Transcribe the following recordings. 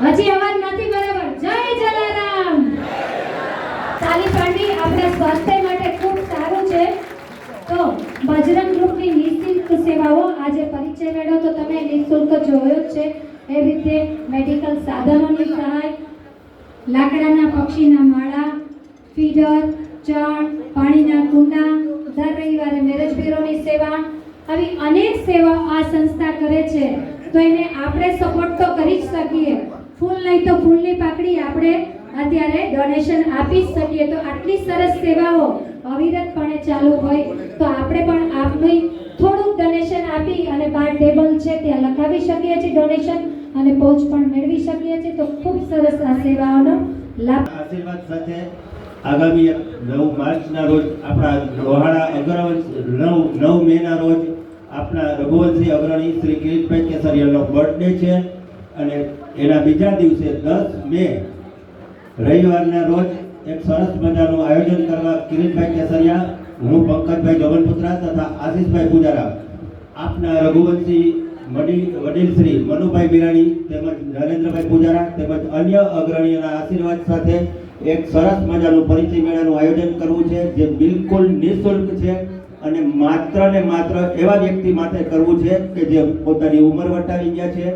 હજી અવાજ નથી બરાબર. જય જલારામ. તાલી પાડવી આપણા સ્વાસ્થ્ય માટે ખૂબ સારું છે. તો બજરંગ ગ્રુપની નિઃશુલ્ક સેવાઓ આજે પરિચય મેળવો તો તમે નિઃશુલ્ક જોયો જ છે. એ રીતે મેડિકલ સાધનોની સહાય, લાકડાના પક્ષીના માળા, ફીડર, ચણ, પાણીના કુંડા, દર રવિવારે મેરેજ બ્યુરોની સેવા, આવી અનેક સેવા આ સંસ્થા કરે છે. તો એને આપણે સપોર્ટ તો કરી જ શકીએ. ફૂલ નહીં તો ફૂલની પાકડી આપણે અત્યારે ડોનેશન આપી જ શકીએ. તો આટલી સરસ સેવાઓ અવિરતપણે ચાલુ હોય તો આપણે પણ આપની થોડુંક ડોનેશન આપી અને બાર ટેબલ છે ત્યાં લખાવી શકીએ છીએ ડોનેશન અને પહોંચ પણ મેળવી શકીએ છીએ. તો ખૂબ સરસ આ સેવાઓનો લાભ. આશીર્વાદ સાથે આગામી 9 માર્ચના રોજ આપણા લોહાણા અગ્રવંશ 9 મેના રોજ આપણા રઘુવંશી અગ્રણી શ્રી કિરીટભાઈ કેસરિયાનો બર્થડે છે અને એના બીજા દિવસે 10 મે રવિવારના રોજ એક સરસ મજાનું આયોજન કરવા કિરીટભાઈ કેસરિયા, હું પંકજભાઈ જોગનપુત્રા તથા આશીષભાઈ પૂજારા, આપના રઘુવંશી વડીલ શ્રી મનુભાઈ બિરાણી તેમજ નરેન્દ્રભાઈ પૂજારા તેમજ અન્ય અગ્રણીઓના આશીર્વાદ સાથે એક સરસ મજાનું પરિચય મેળાનું આયોજન કરવું છે જે બિલકુલ નિઃશુલ્ક છે અને માત્ર ને માત્ર એવા વ્યક્તિ માટે કરવું છે કે જે પોતાની ઉંમર વટાવી ગયા છે,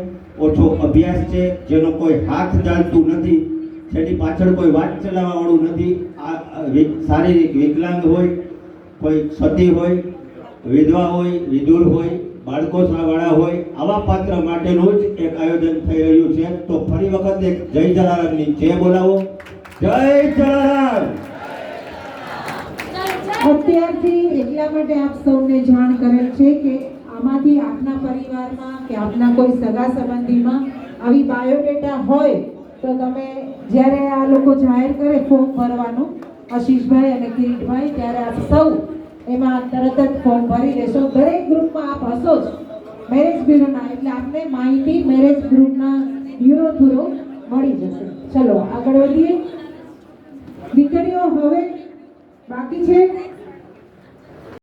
ઓછો અભ્યાસ છે, જેનો કોઈ હાથ ચાલતું નથી, જેની પાછળ કોઈ વાત ચલાવવા વાળું નથી, શારીરિક વિકલાંગ હોય, કોઈ સતી હોય, વિધવા હોય, વિધુર હોય, બાળકો વાળા હોય, આવા પાત્ર માટેનું જ એક આયોજન થઈ રહ્યું છે. તો ફરી વખત એક જય જલારામની જય બોલાવો. જય જલારામ. અત્યારથી એટલા માટે આપ સૌને જાણ કરેલ છે કે આમાંથી આપના પરિવારમાં કે આપના કોઈ સગા સંબંધીમાં આવી બાયોડેટા હોય તો તમે જ્યારે આ લોકો જાહેર કરે ફોર્મ ભરવાનું, આશીષભાઈ અને કિરીટભાઈ, ત્યારે આપ સૌ એમાં તરત જ ફોર્મ ભરી દેશો. દરેક ગ્રુપમાં આપ હશો જ મેરેજ બ્યુરોના, એટલે આપને માહિતી મેરેજ ગ્રુપના બ્યુરો થ્રુ મળી જશે. ચલો આગળ વધીએ. દીકરીઓ હવે બાકી છે